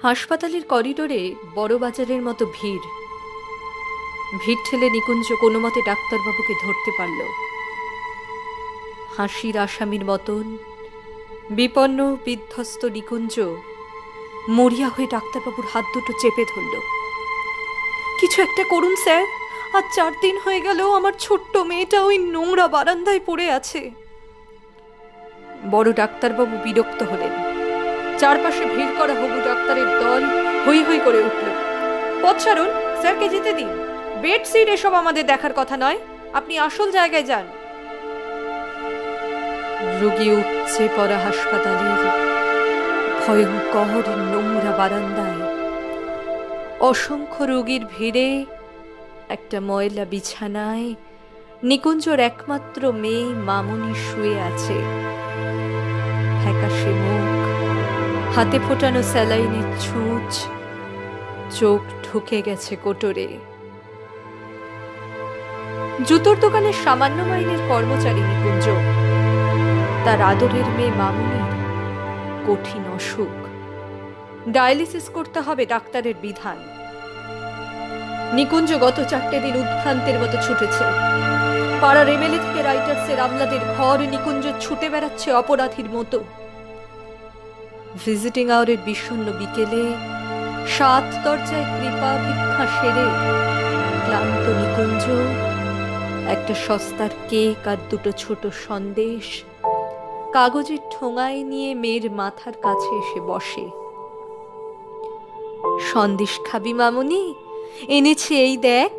হাসপাতালের করিডোরে বড় বাজারের মতো ভিড়। ভিড় ঠেলে নিকুঞ্জ কোনো মতে ডাক্তারবাবুকে ধরতে পারল। হাসির আসামির মতন বিপন্ন বিধ্বস্ত নিকুঞ্জ মরিয়া হয়ে ডাক্তারবাবুর হাত দুটো চেপে ধরল। কিছু একটা করুন স্যার, আজ 4 দিন হয়ে গেল আমার ছোট্ট মেয়েটা ওই নোংরা বারান্দায় পড়ে আছে। বড় ডাক্তারবাবু বিরক্ত হলেন। চারপাশে ভিড় করা হবু ডাক্তারের দল হই হই করে উঠল। পথ ছাড়ুন, স্যারকে যেতে দিন। বেড সিট এসব আমাদের দেখার কথা নয়, আপনি আসল জায়গায় যান। রোগী উপচে পড়া হাসপাতালের ভয়ঙ্কর নোংরা বারান্দায় অসংখ্য রোগীর ভিড়ে একটা ময়লা বিছানায় নিকুঞ্জর একমাত্র মেয়ে মামুনি শুয়ে আছে। ফ্যাকাশে মুখ, হাতে ফোটানো স্যালাইনের ছুঁচ, চোখ ঢুকে গেছে কোটরে। জুতোর দোকানের সামান্য মাইনের কর্মচারী নিকুঞ্জ। তার আদরের মেয়ে মামুনির কঠিন অসুখ, ডায়ালিসিস করতে হবে ডাক্তারের বিধান। নিকুঞ্জ গত 4টে দিন উদ্ভ্রান্তের মতো ছুটেছে। পাড়ার এমএলএ থেকে রাইটার্সের আমলাদের ঘর নিকুঞ্জ ছুটে বেড়াচ্ছে অপরাধীর মতো। ভিজিটিং আওয়ারের বিষণ্ণ বিকেলে 7 দরজায় কৃপা ভিক্ষা সেরে ক্লান্ত নিকুঞ্জ একটা সস্তার কেক আর 2টো ছোট সন্দেশ কাগজের ঠোঙায় নিয়ে মেয়ের মাথার কাছে এসে বসে। সন্দেশ খাবি মামুনি? এনেছি, এই দেখ।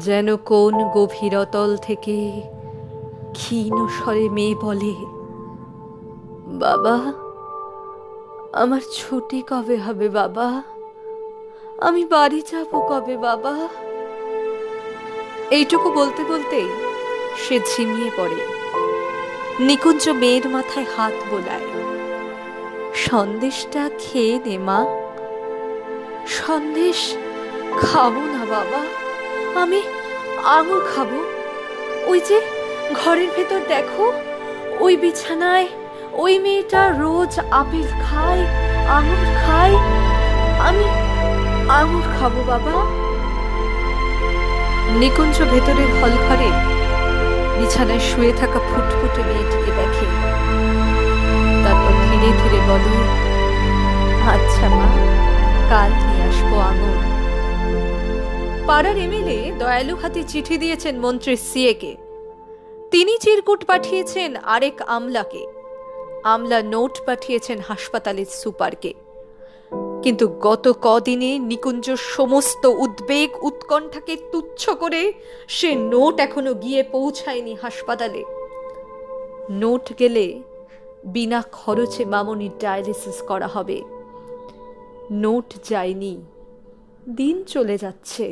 যেন কোন গভীর অতল থেকে ক্ষীণ স্বরে মেয়ে বলে, বাবা, আমার ছুটি কবে হবে বাবা? আমি বাড়ি যাব কবে বাবা? এইটুকু বলতে বলতেই সে ঝিমিয়ে পড়ে। নিকুঞ্জ মেয়ের মাথায় হাত বোলায়। সন্দেশটা খেয়ে নে মা। সন্দেশ খাবো না বাবা, আমি আঙুর খাবো। ওই যে ঘরের ভেতর দেখো, ওই বিছানায় ওই মেয়েটা রোজ আপেল খায়, আঙুর খায়। আমি আঙুর খাবো বাবা। নিকুঞ্জ ভেতরের হল ঘরে বিছানায় শুয়ে থাকা ফুটফুটে মেয়েটিকে দেখে। তারপর ধীরে ধীরে বলে, আচ্ছা মা, কাল নিয়ে আসবো আঙুর। পাড়ার এমএলএ দয়ালু হাতে চিঠি দিয়েছেন মন্ত্রী সিএকে। তিনি চিরকুট পাঠিয়েছেন আরেক আমলাকে। আমলা নোট পাঠিয়েছেন হাসপাতালের সুপারকে। কিন্তু গত কদিনে নিকুঞ্জ সমস্ত উদ্বেগ উৎকণ্ঠাকে তুচ্ছ করে সে নোট এখনো গিয়ে পৌঁছায়নি হাসপাতালে। নোট গেলে বিনা খরচে মামুনির ডায়ালিসিস করা হবে। নোট যায়নি, দিন চলে যাচ্ছে,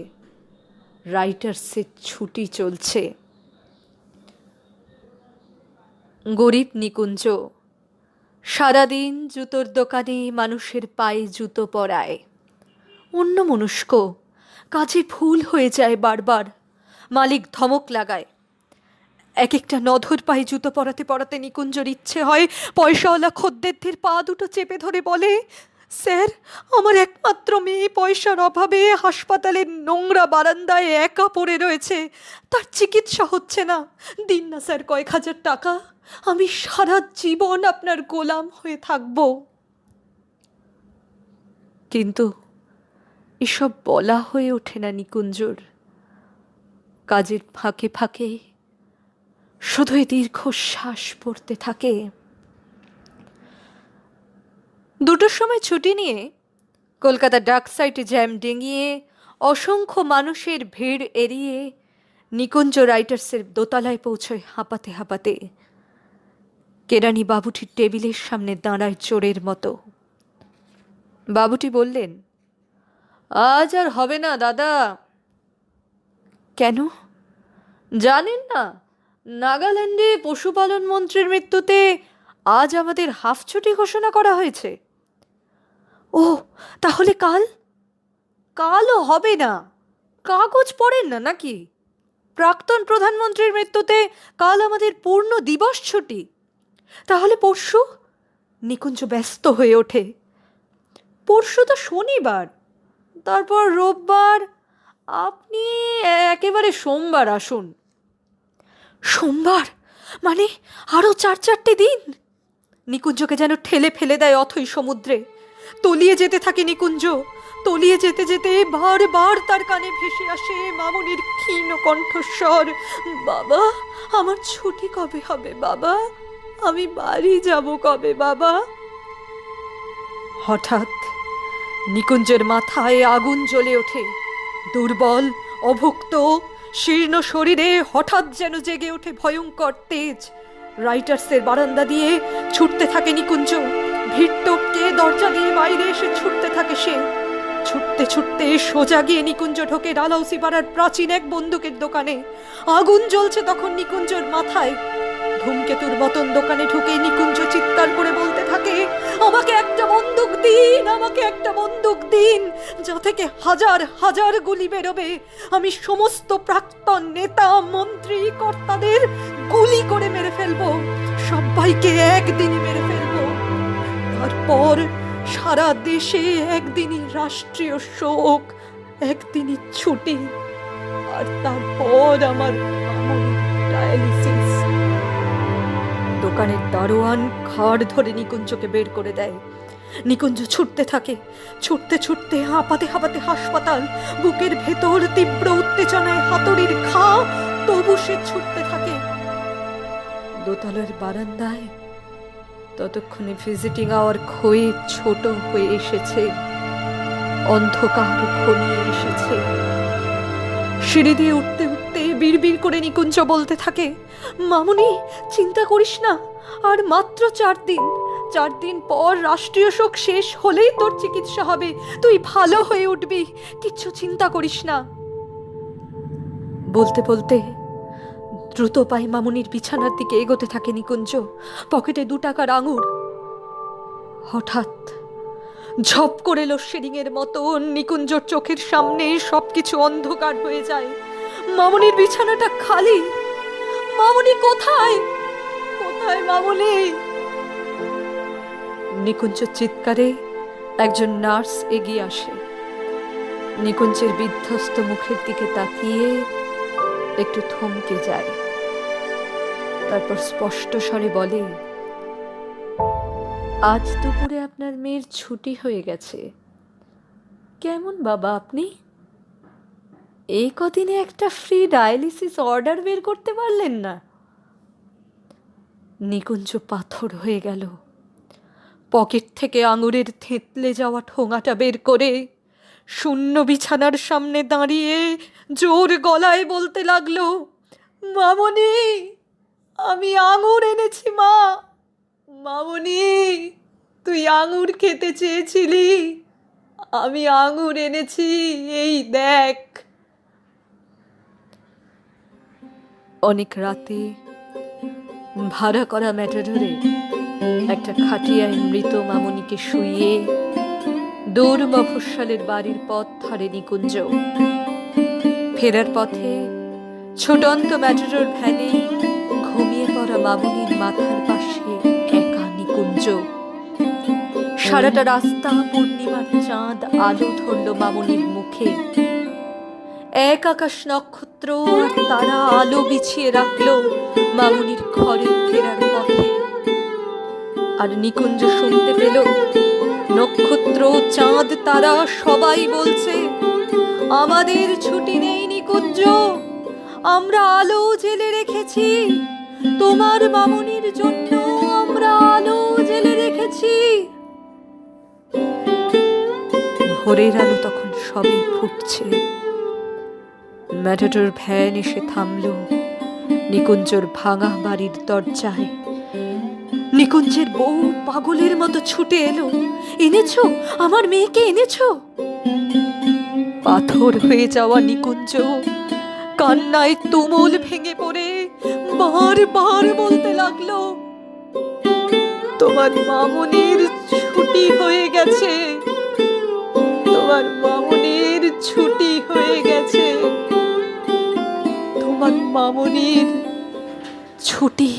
রাইটার্সের ছুটি চলছে। গরিব নিকুঞ্জ সারাদিন জুতোর দোকানে মানুষের পায়ে জুতো পরায়। অন্যমনস্ক, কাজে ভুল হয়ে যায় বারবার। মালিক ধমক লাগায়। এক একটা নধর পায়ে জুতো পরাতে পরাতে নিকুঞ্জর ইচ্ছে হয় পয়সাওয়ালা খদ্দেরদের পা দুটো চেপে ধরে বলে, স্যার, আমার একমাত্র মেয়ে পয়সার অভাবে হাসপাতালের নোংরা বারান্দায় একা পড়ে রয়েছে, তার চিকিৎসা হচ্ছে না। দিন না স্যার কয়েক হাজার টাকা, আমি সারা জীবন আপনার গোলাম হয়ে থাকব। কিন্তু এসব বলা হয়ে ওঠে না নিকুঞ্জর। কাজের ফাঁকে ফাঁকে শুধুই দীর্ঘশ্বাস পড়তে থাকে। 2টোর সময় ছুটি নিয়ে কলকাতা ডাক সাইটে জ্যাম ডিঙিয়ে অসংখ্য মানুষের ভিড় এড়িয়ে নিকুঞ্জ রাইটার্সের দোতলায় পৌঁছয় হাঁপাতে হাঁপাতে। কেরানি বাবুটির টেবিলের সামনে দাঁড়ায় চোরের মতো। বাবুটি বললেন, আজ আর হবে না দাদা। কেন জানেন না? নাগাল্যান্ডে পশুপালন মন্ত্রীর মৃত্যুতে আজ আমাদের হাফ ছুটি ঘোষণা করা হয়েছে। ও, তাহলে কাল? কালও হবে না। কাগজ পড়েন না নাকি? প্রাক্তন প্রধানমন্ত্রীর মৃত্যুতে কাল আমাদের পূর্ণ দিবস ছুটি। তাহলে পরশু? নিকুঞ্জ ব্যস্ত হয়ে ওঠে। পরশু তো শনিবার, তারপর রোববার, আপনি একেবারে সোমবার আসুন। সোমবার মানে আরও 4-4টে দিন। নিকুঞ্জকে যেন ঠেলে ফেলে দেয় অথই সমুদ্রে। তলিয়ে যেতে থাকে নিকুঞ্জ। তলিয়ে যেতে যেতে বারবার তার কানে ভেসে আসে মামুনির ক্ষীণ কণ্ঠস্বর, বাবা আমার ছুটি কবে হবে বাবা, আমি বাড়ি যাব কবে বাবা। হঠাৎ নিকুঞ্জের মাথায় আগুন জ্বলে ওঠে। দুর্বল, অভুক্ত, শীর্ণ শরীরে হঠাৎ যেন জেগে ওঠে ভয়ঙ্কর তেজ। রাইটার্সের বারান্দা দিয়ে ছুটতে থাকে নিকুঞ্জ। ভিড় টপকে দরজা দিয়ে বাইরে এসে ছুটতে থাকে সে। ছুটতে ছুটতে সোজা গিয়ে নিকুঞ্জ ঢোকে ডালহৌসি পাড়ার প্রাচীন এক বন্দুকের দোকানে। আগুন জ্বলছে তখন নিকুঞ্জর মাথায়। ধূমকেতুর মতন দোকানে ঢুকে নিকুঞ্জ চিৎকার করে বলতে থাকে, আমাকে একটা বন্দুক দিন, আমাকে একটা বন্দুক দিন, যা থেকে হাজার হাজার গুলি বেরোবে। আমি সমস্ত প্রাক্তন নেতা, মন্ত্রী, কর্তাদের গুলি করে মেরে ফেলবো, সবাইকে একদিনই মেরে ফেলবো। তারপর সারা দেশে একদিনই রাষ্ট্রীয় শোক, একদিনই ছুটি, আর তারপর আমার ডায়ালিসিস। দোকানের দারোয়ান খাড় ধরে নিকুঞ্জকে বের করে দেয়। নিকুঞ্জ ছুটতে থাকে। ছুটতে ছুটতে হাঁপাতে হাঁপাতে হাসপাতাল। বুকের ভেতর তীব্র উত্তেজনায় হাতুড়ির ঘা, তবু সে ছুটতে থাকে। দোতলার বারান্দায় ততক্ষণে ভিজিটিং আওয়ার ক্ষয়ে ছোট হয়ে এসেছে। অন্ধকার ঘনিয়ে এসেছে। সিঁড়ি দিয়ে উঠতে উঠতে বিড়বিড় করে নিকুঞ্জ বলতে থাকে, মামুনি চিন্তা করিস না, আর মাত্র 4 দিন। 4 দিন পর রাষ্ট্রীয় শোক শেষ হলেই তোর চিকিৎসা হবে, তুই ভালো হয়ে উঠবি, কিচ্ছু চিন্তা করিস না। বলতে বলতে দ্রুত পায়ে মামুনির বিছানার দিকে এগোতে থাকে নিকুঞ্জ, পকেটে 2 টাকার আঙুর। হঠাৎ ঝপ করে লোডশেডিং এর মতো নিকুঞ্জর চোখের সামনে সবকিছু অন্ধকার হয়ে যায়। মামুনির বিছানাটা খালি। মামুনি কোথায়? কোথায় মামুনি? নিকুঞ্জের চিৎকারে একজন নার্স এগিয়ে আসে। নিকুঞ্জের বিধ্বস্ত মুখের দিকে তাকিয়ে একটু থমকে যায়। তারপর স্পষ্ট স্বরে বলে, আজ দুপুরে আপনার মেয়ের ছুটি হয়ে গেছে। কেমন বাবা আপনি? এই কদিনে একটা ফ্রি ডায়ালিসিস অর্ডার বের করতে পারলেন না? নিকুঞ্জ পাথর হয়ে গেল। পকেট থেকে আঙুরের থেঁতলে যাওয়া ঠোঙাটা বের করে শূন্য বিছানার সামনে দাঁড়িয়ে জোর গলায় বলতে লাগলো, মামুনি আমি আঙুর এনেছি মা। মামুনি তুই আঙুর খেতে চেয়েছিলি, আমি আঙুর এনেছি, এই দেখ। অনেক রাতে ভাড়া করা ম্যাটাডোরে একটা খাটিয়ায় মৃত মামুনিকে শুইয়ে দূর মফস্বলের বাড়ির পথ ধরে নিকুঞ্জ। ফেরার পথে ছোটন্ত ম্যাটাডোর ভ্যানে ঘুমিয়ে পড়া মামুনির মাথার পাশে একা নিকুঞ্জ। সারাটা রাস্তা পূর্ণিমার চাঁদ আলো ধরল মামুনির মুখে। এক আকাশ নক্ষত্র আর তারা আলো বিছিয়ে রাখল মামুনির ঘরে ফেরার পথে। আর নিকুঞ্জ শুনতে পেল নক্ষত্র, চাঁদ, তারা সবাই বলছে, আমাদের ছুটি নেই নিকুঞ্জ, আমরা আলো জেলে রেখেছি, তোমার মামুনির জন্য আমরা আলো জেলে রেখেছি। ভোরের আলো তখন সবে ফুটছে। ম্যাটাডোর ভ্যান এসে থামল নিকুঞ্জর ভাঙা বাড়ির দরজায়। নিকুঞ্জের বউ পাগলের মতো ছুটে এলো, এনেছো আমার মেয়েকে, এনেছো? পাথর হয়ে যাওয়া নিকুঞ্জ কান্নায় তুমুল ভেঙে পড়ে বারবার বলতে লাগলো, তোমার মামুনির ছুটি হয়ে গেছে, তোমার মামুনির ছুটি হয়ে গেছে, তোমার মামুনির ছুটি